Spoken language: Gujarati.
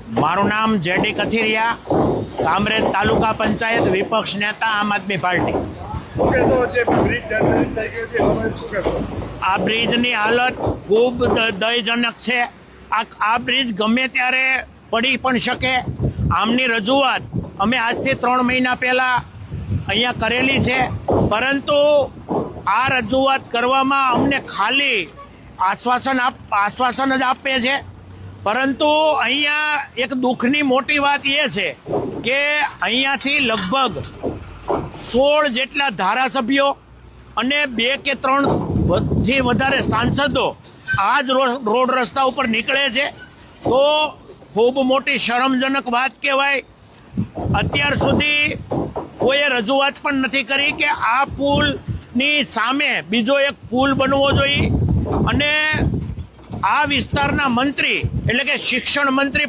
મારું નામ જેડી કથિરિયા, કામરેજ તાલુકા પંચાયત, વિપક્ષ નેતા, આમ આદમી પાર્ટી। આ બ્રિજની હાલત ખૂબ દયજનક છે। આ બ્રિજ ગમે ત્યારે પડી પણ શકે। આમની રજૂઆત અમે આજથી 3 મહિના પહેલાં અહીંયા કરેલી છે, પરંતુ આ રજૂઆત કરવામાં અમને ખાલી આશ્વાસન જ આપે છે। પરંતુ અહીંયા એક દુઃખની મોટી વાત એ છે કે અહીંયાથી લગભગ 16 જેટલા ધારાસભ્યો અને 2 કે 3 થી વધારે સાંસદો આ જ રોડ રસ્તા ઉપર નીકળે છે, તો ખૂબ મોટી શરમજનક વાત કહેવાય। અત્યાર સુધી કોઈએ રજૂઆત પણ નથી કરી કે આ પુલની સામે બીજો એક પુલ બનવો જોઈએ, અને આ વિસ્તારના મંત્રી એટલે કે શિક્ષણ મંત્રી